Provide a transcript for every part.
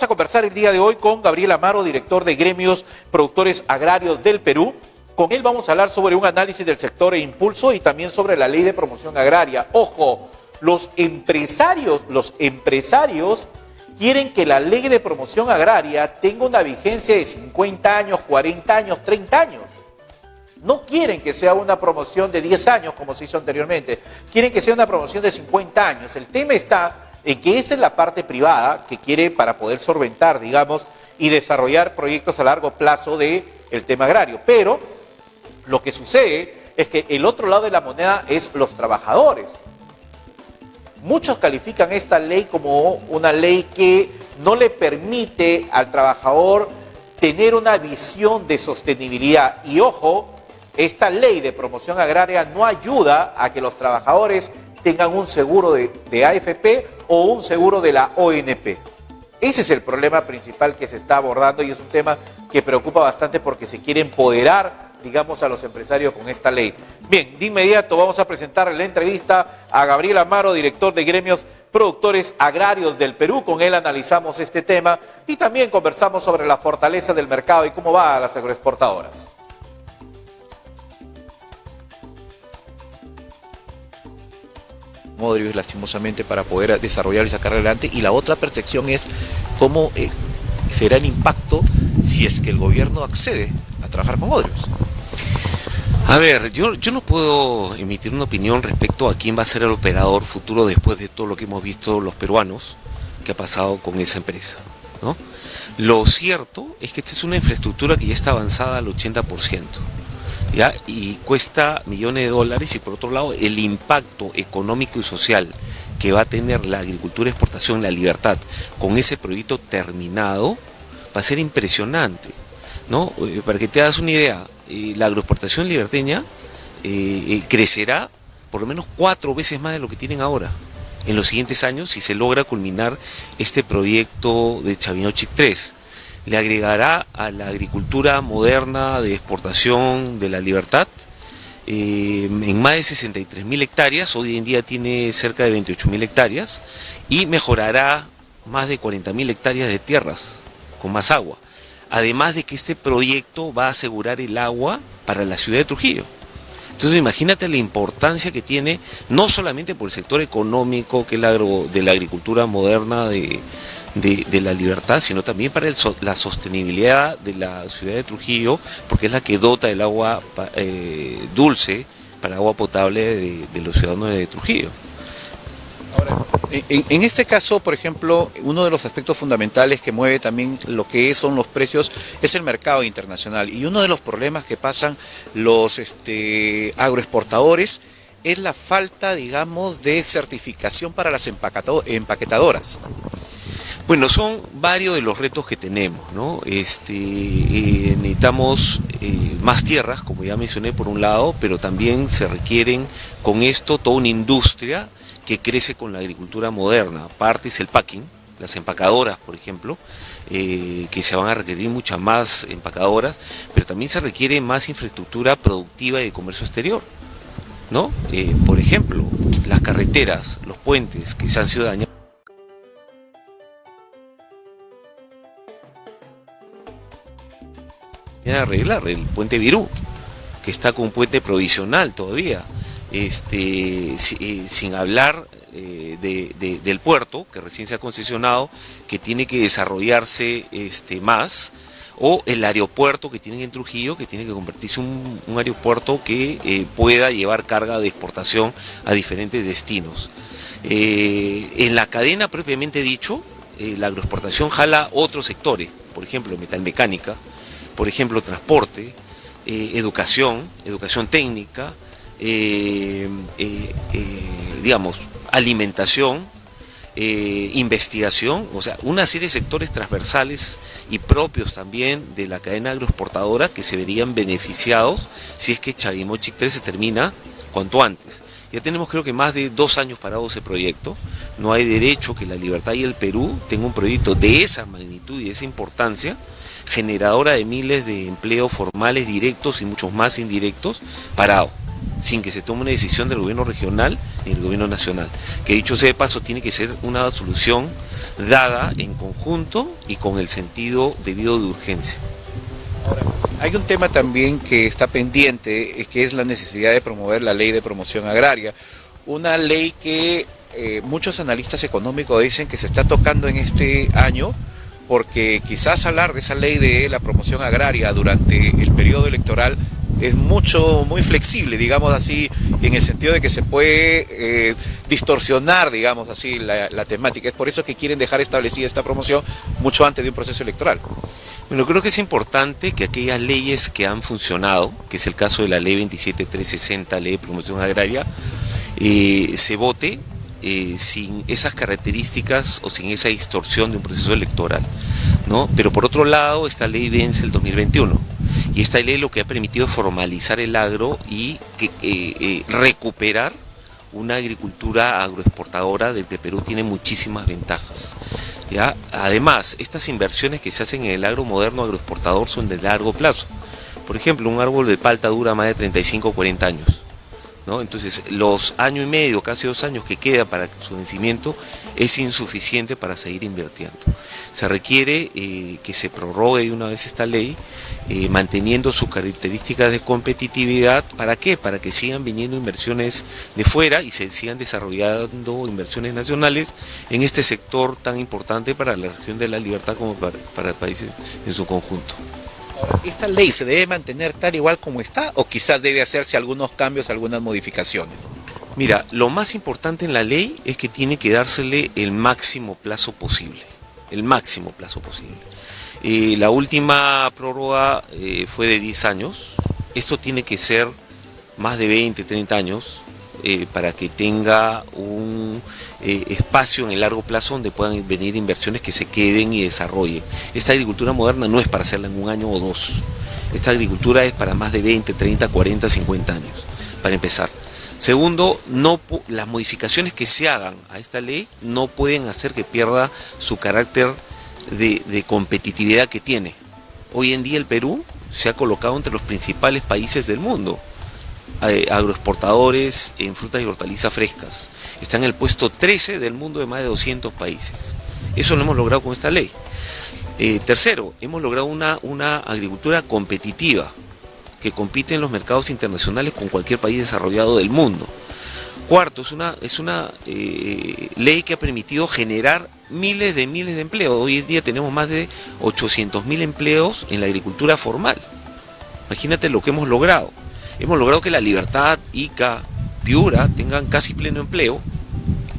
a conversar el día de hoy con Gabriel Amaro, director de Gremios Productores Agrarios del Perú. Con él vamos a hablar sobre un análisis del sector e impulso y también sobre la ley de promoción agraria. Ojo, los empresarios quieren que la ley de promoción agraria tenga una vigencia de 50 años, 40 años, 30 años. No quieren que sea una promoción de 10 años como se hizo anteriormente. Quieren que sea una promoción de 50 años. El tema está en que esa es la parte privada que quiere para poder solventar, digamos, y desarrollar proyectos a largo plazo del tema agrario. Pero lo que sucede es que el otro lado de la moneda es los trabajadores. Muchos califican esta ley como una ley que no le permite al trabajador tener una visión de sostenibilidad. Y ojo, esta ley de promoción agraria no ayuda a que los trabajadores tengan un seguro de AFP o un seguro de la ONP. Ese es el problema principal que se está abordando y es un tema que preocupa bastante porque se quiere empoderar, digamos, a los empresarios con esta ley. Bien, de inmediato vamos a presentar la entrevista a Gabriel Amaro, director de Gremios Productores Agrarios del Perú. Con él analizamos este tema y también conversamos sobre la fortaleza del mercado y cómo va a las agroexportadoras. Modrios, lastimosamente, para poder desarrollar y sacar adelante, y la otra percepción es cómo será el impacto si es que el gobierno accede a trabajar con Modrios. A ver, yo no puedo emitir una opinión respecto a quién va a ser el operador futuro después de todo lo que hemos visto los peruanos que ha pasado con esa empresa, ¿no? Lo cierto es que esta es una infraestructura que ya está avanzada al 80%. ¿Ya? Y cuesta millones de dólares, y por otro lado el impacto económico y social que va a tener la agricultura exportación, la libertad, con ese proyecto terminado, va a ser impresionante, ¿no? Para que te hagas una idea, la agroexportación liberteña crecerá por lo menos 4 veces más de lo que tienen ahora en los siguientes años si se logra culminar este proyecto de Chavinochic 3. Le agregará a la agricultura moderna de exportación de la libertad en más de 63.000 hectáreas, hoy en día tiene cerca de 28.000 hectáreas, y mejorará más de 40.000 hectáreas de tierras con más agua. Además de que este proyecto va a asegurar el agua para la ciudad de Trujillo. Entonces imagínate la importancia que tiene, no solamente por el sector económico, que es de la agricultura moderna de la libertad, sino también para la sostenibilidad de la ciudad de Trujillo, porque es la que dota el agua dulce para agua potable de los ciudadanos de Trujillo. Ahora, en este caso, por ejemplo, uno de los aspectos fundamentales que mueve también lo que son los precios es el mercado internacional, y uno de los problemas que pasan los agroexportadores es la falta, digamos, de certificación para las empaquetadoras. Bueno, son varios de los retos que tenemos, ¿no? Necesitamos más tierras, como ya mencioné, por un lado, pero también se requieren con esto toda una industria que crece con la agricultura moderna. Aparte es el packing, las empacadoras, por ejemplo, que se van a requerir muchas más empacadoras, pero también se requiere más infraestructura productiva y de comercio exterior, ¿no? Por ejemplo, las carreteras, los puentes que se han sido dañados. Arreglar el puente Virú, que está con un puente provisional todavía, sin hablar del puerto que recién se ha concesionado, que tiene que desarrollarse más, o el aeropuerto que tienen en Trujillo, que tiene que convertirse en un aeropuerto que pueda llevar carga de exportación a diferentes destinos. En la cadena propiamente dicho, la agroexportación jala otros sectores, por ejemplo metalmecánica, por ejemplo transporte, educación técnica, digamos, alimentación, investigación, o sea, una serie de sectores transversales y propios también de la cadena agroexportadora que se verían beneficiados si es que Chavimochic 3 se termina cuanto antes. Ya tenemos creo que más de 2 años parado ese proyecto. No hay derecho que la Libertad y el Perú tenga un proyecto de esa magnitud y de esa importancia, generadora de miles de empleos formales directos y muchos más indirectos, parado. sin que se tome una decisión del gobierno regional ni del gobierno nacional, que dicho sea de paso tiene que ser una solución dada en conjunto y con el sentido debido de urgencia. Hay un tema también que está pendiente, que es la necesidad de promover la ley de promoción agraria, una ley que muchos analistas económicos dicen que se está tocando en este año, porque quizás hablar de esa ley de la promoción agraria durante el periodo electoral es muy flexible, digamos así, en el sentido de que se puede distorsionar, digamos así, la temática. Es por eso que quieren dejar establecida esta promoción mucho antes de un proceso electoral. Bueno, creo que es importante que aquellas leyes que han funcionado, que es el caso de la ley 27360, ley de promoción agraria, se vote sin esas características o sin esa distorsión de un proceso electoral, ¿no? Pero por otro lado, esta ley vence el 2021 y esta ley lo que ha permitido es formalizar el agro y recuperar una agricultura agroexportadora del que Perú tiene muchísimas ventajas, ¿ya? Además, estas inversiones que se hacen en el agro moderno agroexportador son de largo plazo. Por ejemplo, un árbol de palta dura más de 35 o 40 años, ¿no? Entonces, los año y medio, casi 2 años que queda para su vencimiento es insuficiente para seguir invirtiendo. Se requiere que se prorrogue de una vez esta ley, manteniendo sus características de competitividad. ¿Para qué? Para que sigan viniendo inversiones de fuera y se sigan desarrollando inversiones nacionales en este sector tan importante para la región de la Libertad como para el país en su conjunto. ¿Esta ley se debe mantener tal igual como está o quizás debe hacerse algunos cambios, algunas modificaciones? Mira, lo más importante en la ley es que tiene que dársele el máximo plazo posible, el máximo plazo posible. La última prórroga fue de 10 años, esto tiene que ser más de 20, 30 años para que tenga un espacio en el largo plazo donde puedan venir inversiones que se queden y desarrollen. Esta agricultura moderna no es para hacerla en 1 año o 2, esta agricultura es para más de 20, 30, 40, 50 años, para empezar. Segundo, las modificaciones que se hagan a esta ley no pueden hacer que pierda su carácter de competitividad que tiene. Hoy en día el Perú se ha colocado entre los principales países del mundo, agroexportadores en frutas y hortalizas frescas. Está en el puesto 13 del mundo de más de 200 países. Eso lo hemos logrado con esta ley. Tercero, hemos logrado una agricultura competitiva, que compite en los mercados internacionales con cualquier país desarrollado del mundo. Cuarto, es una ley que ha permitido generar miles de empleos. Hoy en día tenemos más de 800.000 empleos en la agricultura formal. Imagínate lo que hemos logrado. Hemos logrado que la Libertad, Ica, Piura tengan casi pleno empleo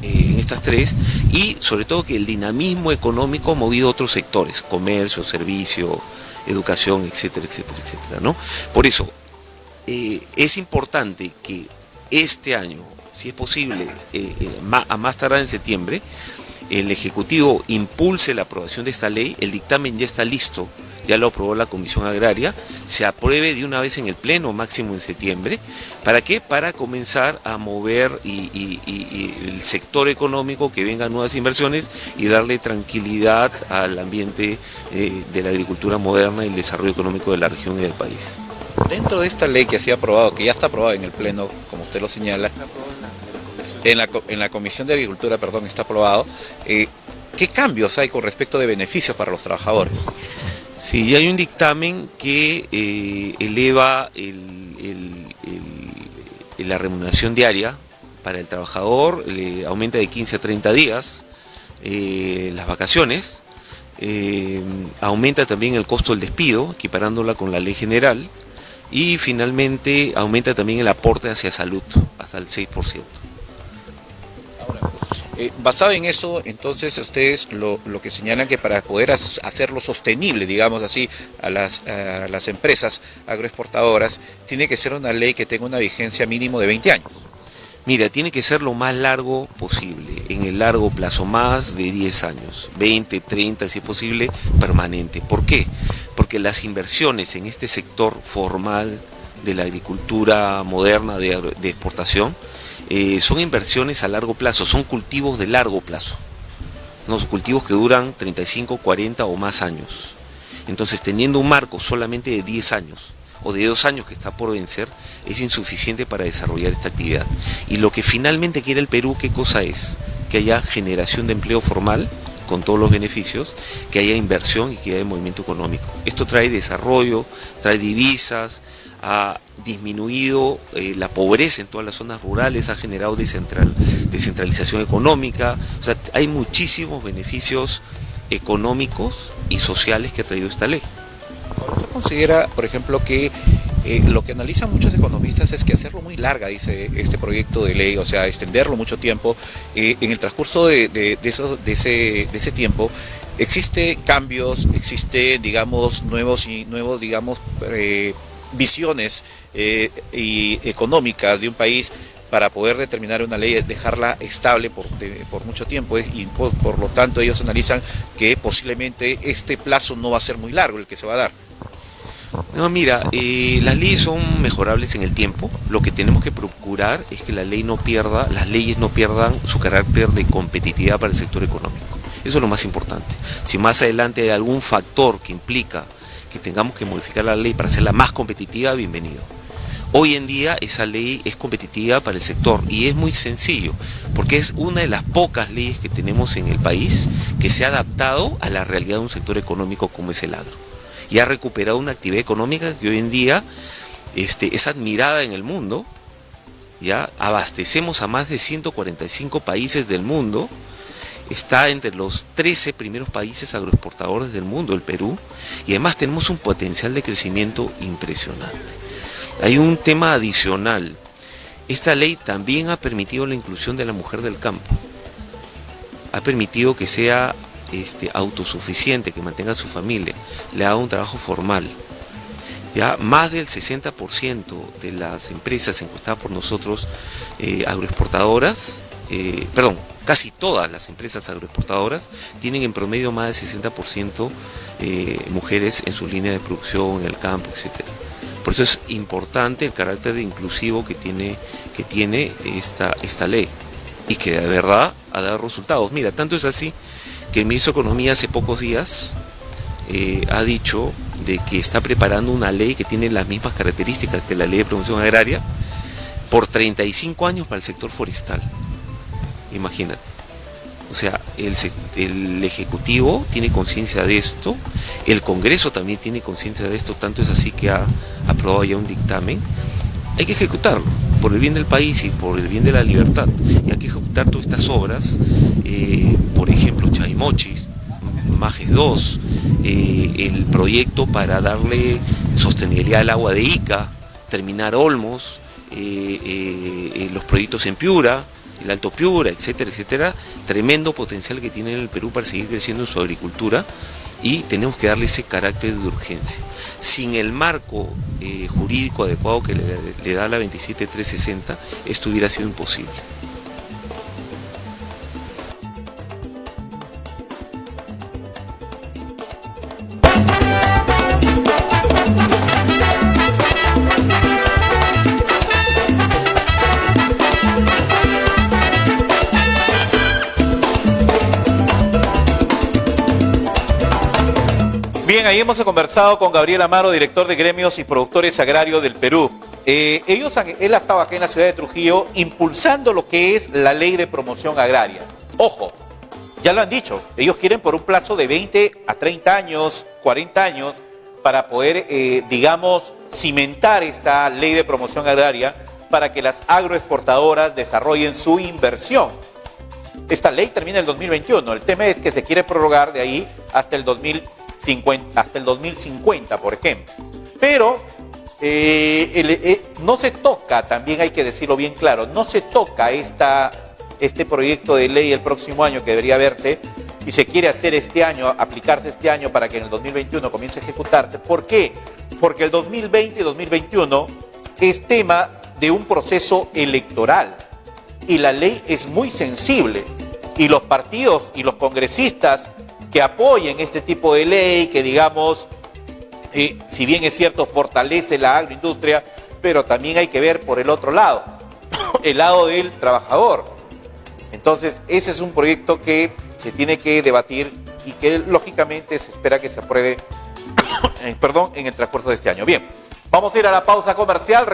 en estas tres, y sobre todo que el dinamismo económico ha movido a otros sectores, comercio, servicio, educación, etcétera, etcétera, etcétera, ¿no? Por eso, es importante que este año, si es posible, a más tardar en septiembre, el Ejecutivo impulse la aprobación de esta ley. El dictamen ya está listo, ya lo aprobó la Comisión Agraria, se apruebe de una vez en el Pleno, máximo en septiembre. ¿Para qué? Para comenzar a mover el sector económico, que vengan nuevas inversiones y darle tranquilidad al ambiente de la agricultura moderna y el desarrollo económico de la región y del país. Dentro de esta ley que se ha aprobado, que ya está aprobada en el Pleno, como usted lo señala, en la Comisión de Agricultura, perdón, está aprobado, ¿qué cambios hay con respecto de beneficios para los trabajadores? Sí, hay un dictamen que eleva la remuneración diaria para el trabajador, le aumenta de 15 a 30 días las vacaciones, aumenta también el costo del despido, equiparándola con la ley general, y finalmente aumenta también el aporte hacia salud, hasta el 6%. Basado en eso, entonces ustedes lo que señalan, que para poder hacerlo sostenible, digamos así, a las empresas agroexportadoras, tiene que ser una ley que tenga una vigencia mínimo de 20 años. Mira, tiene que ser lo más largo posible, en el largo plazo, más de 10 años, 20, 30, si es posible, permanente. ¿Por qué? Porque las inversiones en este sector formal de la agricultura moderna de exportación, son inversiones a largo plazo, son cultivos de largo plazo, ¿no? Son cultivos que duran 35, 40 o más años. Entonces, teniendo un marco solamente de 10 años o de 2 años que está por vencer, es insuficiente para desarrollar esta actividad. Y lo que finalmente quiere el Perú, ¿qué cosa es? Que haya generación de empleo formal, con todos los beneficios, que haya inversión y que haya movimiento económico. Esto trae desarrollo, trae divisas, ha disminuido la pobreza en todas las zonas rurales, ha generado descentralización económica, o sea, hay muchísimos beneficios económicos y sociales que ha traído esta ley. ¿Usted considera, por ejemplo, que lo que analizan muchos economistas es que hacerlo muy larga, dice este proyecto de ley, o sea, extenderlo mucho tiempo, en el transcurso de ese tiempo, existe cambios, existe, digamos, nuevos, digamos, visiones y económicas de un país para poder determinar una ley, dejarla estable por mucho tiempo, y por lo tanto ellos analizan que posiblemente este plazo no va a ser muy largo el que se va a dar. No, mira, las leyes son mejorables en el tiempo. Lo que tenemos que procurar es que las leyes no pierdan su carácter de competitividad para el sector económico. Eso es lo más importante. Si más adelante hay algún factor que implica que tengamos que modificar la ley para hacerla más competitiva, bienvenido. Hoy en día esa ley es competitiva para el sector y es muy sencillo, porque es una de las pocas leyes que tenemos en el país que se ha adaptado a la realidad de un sector económico como es el agro. Y ha recuperado una actividad económica que hoy en día es admirada en el mundo. Ya abastecemos a más de 145 países del mundo, está entre los 13 primeros países agroexportadores del mundo, el Perú, y además tenemos un potencial de crecimiento impresionante. Hay un tema adicional. Esta ley también ha permitido la inclusión de la mujer del campo, ha permitido que sea autosuficiente, que mantenga a su familia, le haga un trabajo formal. Ya más del 60% de las empresas encuestadas por nosotros agroexportadoras, casi todas las empresas agroexportadoras tienen en promedio más del 60% mujeres en su línea de producción, en el campo, etc. Por eso es importante el carácter inclusivo que tiene esta ley y que de verdad ha dado resultados. Mira, tanto es así que el ministro de Economía hace pocos días ha dicho de que está preparando una ley que tiene las mismas características que la Ley de Promoción Agraria por 35 años para el sector forestal. Imagínate. O sea, el Ejecutivo tiene conciencia de esto, el Congreso también tiene conciencia de esto, tanto es así que ha aprobado ya un dictamen. Hay que ejecutarlo, por el bien del país y por el bien de la libertad. Y hay que ejecutar todas estas obras, por ejemplo, Chaimochis, Majes 2, el proyecto para darle sostenibilidad al agua de Ica, terminar Olmos, los proyectos en Piura, el Alto Piura, etcétera, etcétera. Tremendo potencial que tiene el Perú para seguir creciendo en su agricultura y tenemos que darle ese carácter de urgencia. Sin el marco jurídico adecuado que le da la 27360, esto hubiera sido imposible. Bien, ahí hemos conversado con Gabriel Amaro, director de Gremios y Productores Agrarios del Perú. Él ha estado aquí en la ciudad de Trujillo impulsando lo que es la ley de promoción agraria. Ojo, ya lo han dicho, ellos quieren por un plazo de 20 a 30 años, 40 años, para poder, digamos, cimentar esta ley de promoción agraria para que las agroexportadoras desarrollen su inversión. Esta ley termina en el 2021, el tema es que se quiere prorrogar de ahí hasta el 2050, por ejemplo. Pero no se toca, también hay que decirlo bien claro, no se toca este proyecto de ley el próximo año que debería verse y se quiere hacer este año, aplicarse este año para que en el 2021 comience a ejecutarse. ¿Por qué? Porque el 2020 y 2021 es tema de un proceso electoral y la ley es muy sensible y los partidos y los congresistas que apoyen este tipo de ley, que digamos, si bien es cierto, fortalece la agroindustria, pero también hay que ver por el otro lado, el lado del trabajador. Entonces, ese es un proyecto que se tiene que debatir y que lógicamente se espera que se apruebe en el transcurso de este año. Bien, vamos a ir a la pausa comercial.